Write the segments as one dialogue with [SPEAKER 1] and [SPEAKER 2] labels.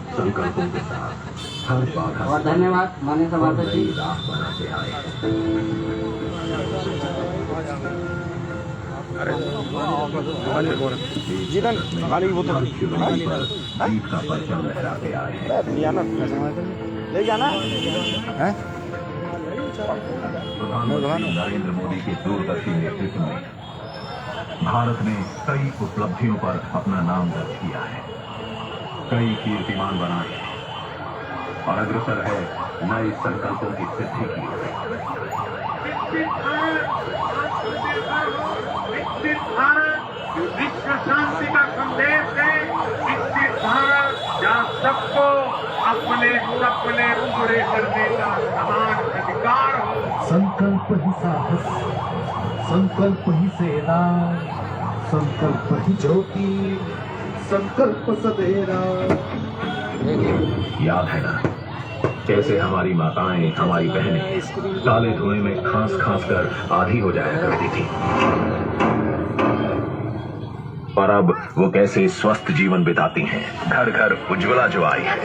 [SPEAKER 1] संकल्पों के साथ हर बाधा
[SPEAKER 2] और धन्यवाद माननीय सभापति जी।
[SPEAKER 1] राह बनाते आए हैं।
[SPEAKER 3] जीतन खाली वो तो
[SPEAKER 1] चुनावी पर जीत का परचम लहराते आए हैं।
[SPEAKER 3] ले जाना है।
[SPEAKER 1] प्रधानमंत्री नरेंद्र मोदी के दूरदर्शी नेतृत्व में भारत ने कई उपलब्धियों पर अपना नाम दर्ज किया है, कई कीर्तिमान बनाए और अग्रसर है नए संकल्पों की सिद्धि की।
[SPEAKER 4] विकसित भारत विश्व शांति का संदेश है। विकसित भारत जहाँ सबको अपने सपने पूरे करने का समान अधिकार हो।
[SPEAKER 1] संकल्प ही साहस, संकल्प ही सेना, संकल्प ही ज्योति, संकल्प सवेरा। याद है ना कैसे हमारी माताएं, हमारी बहनें काले धुएं में खांस खांस कर आधी हो जाया करती थी, और अब वो कैसे स्वस्थ जीवन बिताती हैं। घर घर उज्ज्वला जो आई है,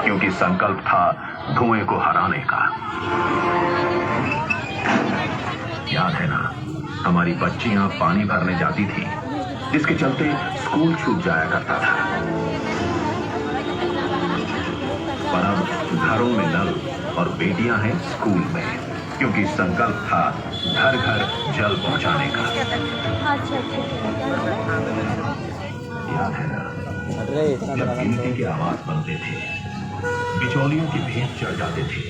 [SPEAKER 1] क्योंकि संकल्प था धुएं को हराने का। याद है ना हमारी बच्चियां पानी भरने जाती थी, जिसके चलते स्कूल छूट जाया करता था, पर अब घरों में नल और बेटियां हैं स्कूल में, क्योंकि संकल्प था घर घर जल पहुंचाने का। याद है ना जब गिनती के आवाज बनते थे, बिचौलियों की भेंट चढ़ जाते थे,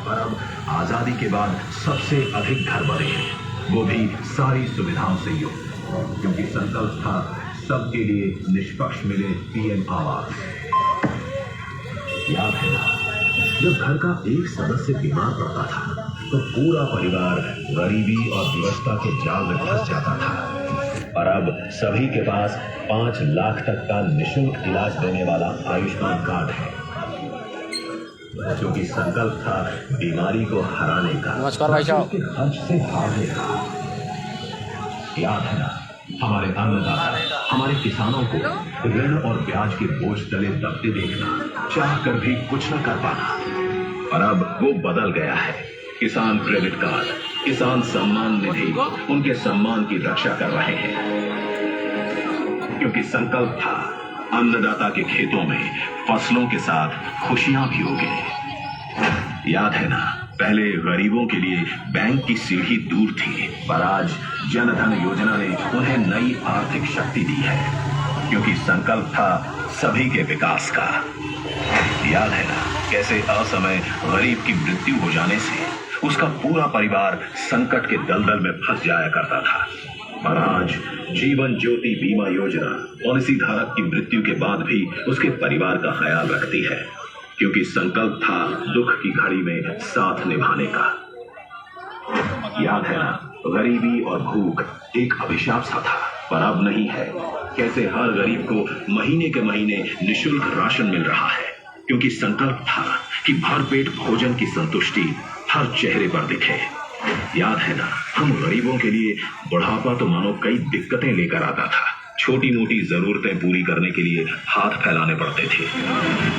[SPEAKER 1] पर अब आजादी के बाद सबसे अधिक घर बने हैं, वो भी सारी सुविधाओं से युक्त, क्योंकि संकल्प था सबके लिए निष्पक्ष मिले पीएम आवास। याद है ना जब घर का एक सदस्य बीमार पड़ता था तो पूरा परिवार गरीबी और विवशता के जाल में फंस जाता था, और अब सभी के पास 5 लाख तक का निःशुल्क इलाज देने वाला आयुष्मान कार्ड है, क्योंकि संकल्प था बीमारी को हराने का,
[SPEAKER 3] नमस्कार भाई साहब,
[SPEAKER 1] के खर्च से हारने का। याद है ना हमारे अन्नदाता, हमारे किसानों को ऋण और ब्याज के बोझ तले दबते देखना, चाह कर भी कुछ न कर पाना, और अब वो बदल गया है। किसान क्रेडिट कार्ड, किसान सम्मान निधि उनके सम्मान की रक्षा कर रहे हैं, क्योंकि संकल्प था अन्नदाता के खेतों में फसलों के साथ खुशियां भी होंगी। याद है ना पहले गरीबों के लिए बैंक की सीढ़ी दूर थी, पर आज जनधन योजना ने उन्हें नई आर्थिक शक्ति दी है, क्योंकि संकल्प था सभी के विकास का। याद है ना कैसे असमय गरीब की मृत्यु हो जाने से उसका पूरा परिवार संकट के दलदल में फंस जाया करता था, पर आज जीवन ज्योति बीमा योजना पॉलिसी धारक की मृत्यु के बाद भी उसके परिवार का ख्याल रखती है, क्योंकि संकल्प था दुख की घड़ी में साथ निभाने का। याद है ना गरीबी और भूख एक अभिशाप सा था, पर अब नहीं है। कैसे हर गरीब को महीने के महीने निःशुल्क राशन मिल रहा है, क्योंकि संकल्प था कि भरपेट भोजन की संतुष्टि हर चेहरे पर दिखे। याद है ना हम गरीबों के लिए बुढ़ापा तो मानो कई दिक्कतें लेकर आता था, छोटी मोटी जरूरतें पूरी करने के लिए हाथ फैलाने पड़ते थे,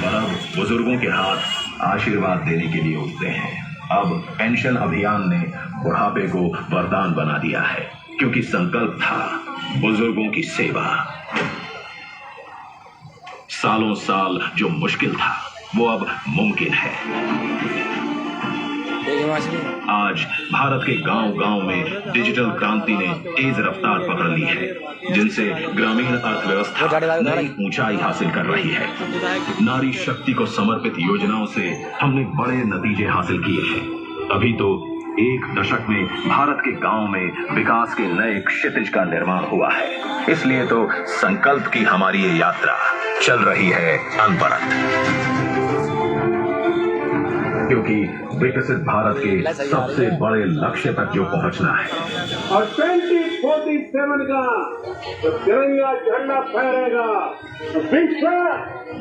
[SPEAKER 1] पर अब बुजुर्गों के हाथ आशीर्वाद देने के लिए उठते हैं। अब पेंशन अभियान ने बुढ़ापे को वरदान बना दिया है, क्योंकि संकल्प था बुजुर्गों की सेवा। सालों साल जो मुश्किल था वो अब मुमकिन है। आज भारत के गांव-गांव में डिजिटल क्रांति ने तेज रफ्तार पकड़ ली है, जिनसे ग्रामीण अर्थव्यवस्था नई ऊंचाई हासिल कर रही है। नारी शक्ति को समर्पित योजनाओं से हमने बड़े नतीजे हासिल किए हैं। अभी तो एक दशक में भारत के गांव में विकास के नए क्षितिज का निर्माण हुआ है। इसलिए तो संकल्प की हमारी ये यात्रा चल रही है अनवरत। क्योंकि विकसित भारत के सबसे बड़े लक्ष्य तक जो पहुंचना है
[SPEAKER 4] और 2047 का जब तिरंगा झंडा फहरेगा तो विश्व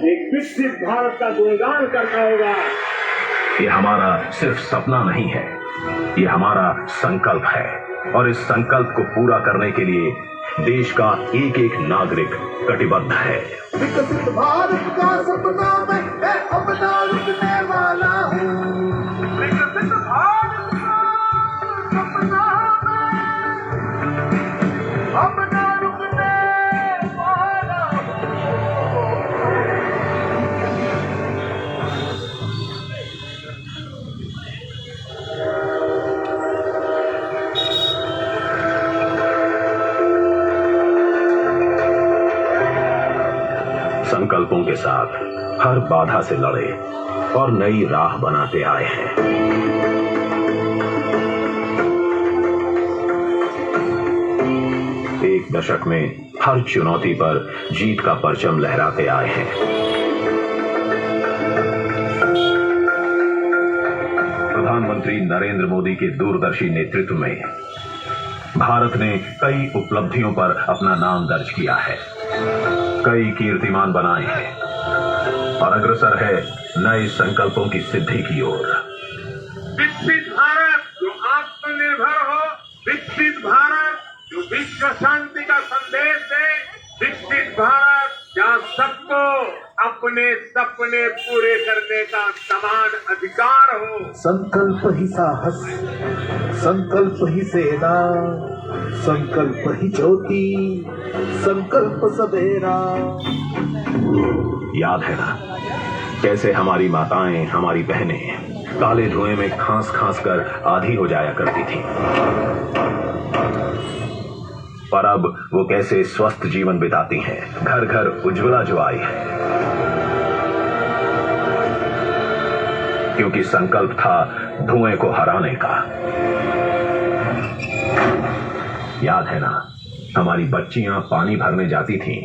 [SPEAKER 4] एक विकसित भारत का गुणगान करता होगा।
[SPEAKER 1] ये हमारा सिर्फ सपना नहीं है, ये हमारा संकल्प है और इस संकल्प को पूरा करने के लिए देश का एक एक नागरिक कटिबद्ध है।
[SPEAKER 5] विकसित भारत का सपना मैं अपना रुकने वाला हूँ।
[SPEAKER 4] विकसित भारत का सपना मैं अपना रुकने वाला
[SPEAKER 1] संकल्पों के साथ हर बाधा से लड़े और नई राह बनाते आए हैं। एक दशक में हर चुनौती पर जीत का परचम लहराते आए हैं। प्रधानमंत्री नरेंद्र मोदी के दूरदर्शी नेतृत्व में भारत ने कई उपलब्धियों पर अपना नाम दर्ज किया है, कई कीर्तिमान बनाए हैं और अग्रसर है नए संकल्पों की सिद्धि की ओर।
[SPEAKER 4] विकसित भारत जो आत्मनिर्भर हो, विकसित भारत जो विश्व शांति का संदेश दे, विकसित भारत जहाँ सबको अपने सपने पूरे करने का समान अधिकार हो।
[SPEAKER 5] संकल्प ही साहस, संकल्प ही सेना, संकल्प ही ज्योति, संकल्प सवेरा।
[SPEAKER 1] याद है ना कैसे हमारी माताएं, हमारी बहनें काले धुएं में खांस खांस कर आधी हो जाया करती थी, पर अब वो कैसे स्वस्थ जीवन बिताती हैं। घर घर उज्ज्वला जो आई है, क्योंकि संकल्प था धुएं को हराने का। याद है ना हमारी बच्चियां पानी भरने जाती थीं,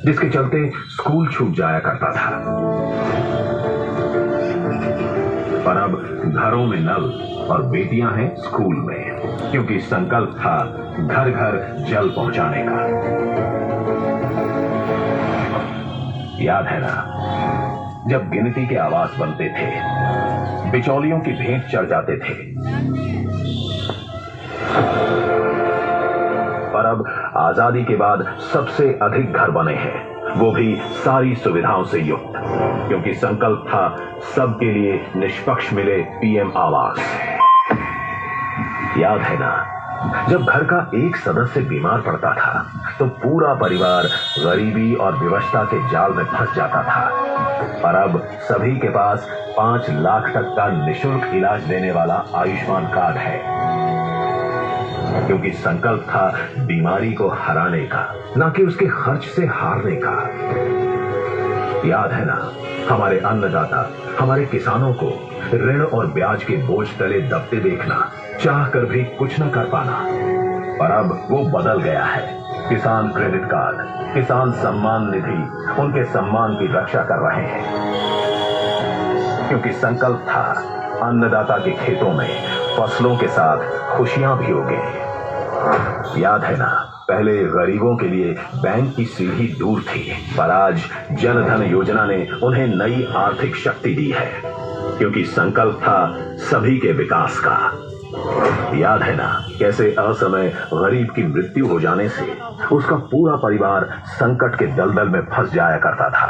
[SPEAKER 1] जिसके चलते स्कूल छूट जाया करता था, पर अब घरों में नल और बेटियां हैं स्कूल में, क्योंकि संकल्प था घर घर जल पहुंचाने का। याद है ना जब गिनती के आवाज बनते थे, बिचौलियों की भेंट चढ़ जाते थे, पर अब आजादी के बाद सबसे अधिक घर बने हैं, वो भी सारी सुविधाओं से युक्त, क्योंकि संकल्प था सबके लिए निष्पक्ष मिले पीएम आवास। याद है ना जब घर का एक सदस्य बीमार पड़ता था तो पूरा परिवार गरीबी और विवशता के जाल में फंस जाता था, पर अब सभी के पास 5 लाख तक का निःशुल्क इलाज देने वाला आयुष्मान कार्ड है, क्योंकि संकल्प था बीमारी को हराने का, न कि उसके खर्च से हारने का। याद है ना हमारे अन्नदाता, हमारे किसानों को ऋण और ब्याज के बोझ तले दबते देखना, चाह कर भी कुछ न कर पाना, पर अब वो बदल गया है। किसान क्रेडिट कार्ड, किसान सम्मान निधि उनके सम्मान की रक्षा कर रहे हैं, क्योंकि संकल्प था अन्नदाता के खेतों में फसलों के साथ खुशियां भी होंगी। याद है ना पहले गरीबों के लिए बैंक की सीढ़ी दूर थी, पर आज जन धन योजना ने उन्हें नई आर्थिक शक्ति दी है, क्योंकि संकल्प था सभी के विकास का। याद है ना कैसे असमय गरीब की मृत्यु हो जाने से उसका पूरा परिवार संकट के दलदल में फंस जाया करता था,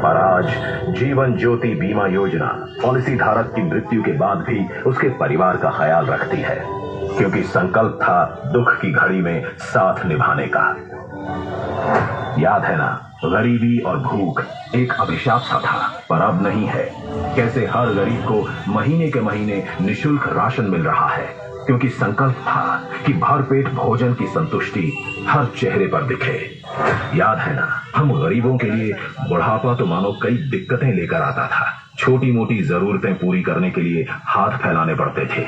[SPEAKER 1] पर आज जीवन ज्योति बीमा योजना पॉलिसी धारक की मृत्यु के बाद भी उसके परिवार का ख्याल रखती है, क्योंकि संकल्प था दुख की घड़ी में साथ निभाने का। याद है ना गरीबी और भूख एक अभिशाप सा था, पर अब नहीं है। कैसे हर गरीब को महीने के महीने निःशुल्क राशन मिल रहा है, क्योंकि संकल्प था कि भरपेट भोजन की संतुष्टि हर चेहरे पर दिखे। याद है ना हम गरीबों के लिए बुढ़ापा तो मानो कई दिक्कतें लेकर आता था, छोटी मोटी जरूरतें पूरी करने के लिए हाथ फैलाने पड़ते थे,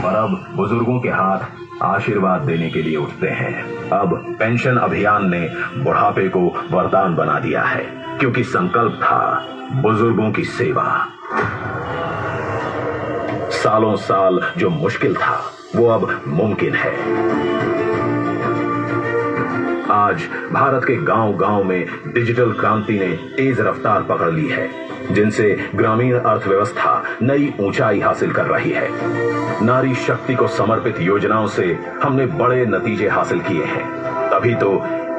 [SPEAKER 1] पर अब बुजुर्गों के हाथ आशीर्वाद देने के लिए उठते हैं। अब पेंशन अभियान ने बुढ़ापे को वरदान बना दिया है, क्योंकि संकल्प था बुजुर्गों की सेवा। सालों साल जो मुश्किल था वो अब मुमकिन है। आज भारत के गांव-गांव में डिजिटल क्रांति ने तेज रफ्तार पकड़ ली है, जिनसे ग्रामीण अर्थव्यवस्था नई ऊंचाई हासिल कर रही है। नारी शक्ति को समर्पित योजनाओं से हमने बड़े नतीजे हासिल किए हैं। तभी तो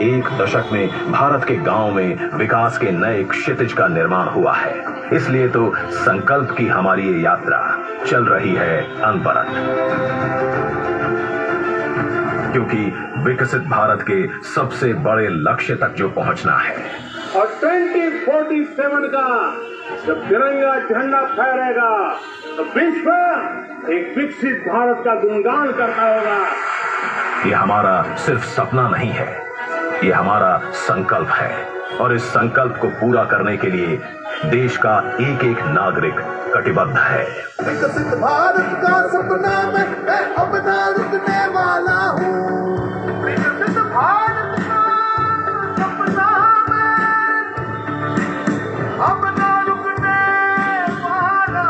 [SPEAKER 1] एक दशक में भारत के गांव में विकास के नए क्षितिज का निर्माण हुआ है। इसलिए तो संकल्प की हमारी ये यात्रा चल रही है अनवरत, क्योंकि विकसित भारत के सबसे बड़े लक्ष्य तक जो पहुंचना है
[SPEAKER 4] और 2047 का जब तिरंगा झंडा फहरेगा तो विश्व एक विकसित भारत का गुणगान करता होगा।
[SPEAKER 1] ये हमारा सिर्फ सपना नहीं है, ये हमारा संकल्प है। और इस संकल्प को पूरा करने के लिए देश का एक एक नागरिक कटिबद्ध है।
[SPEAKER 5] विकसित भारत का सपना मैं अब ना रुकने वाला हूँ। विकसित भारत का सपना मैं अब ना रुकने वाला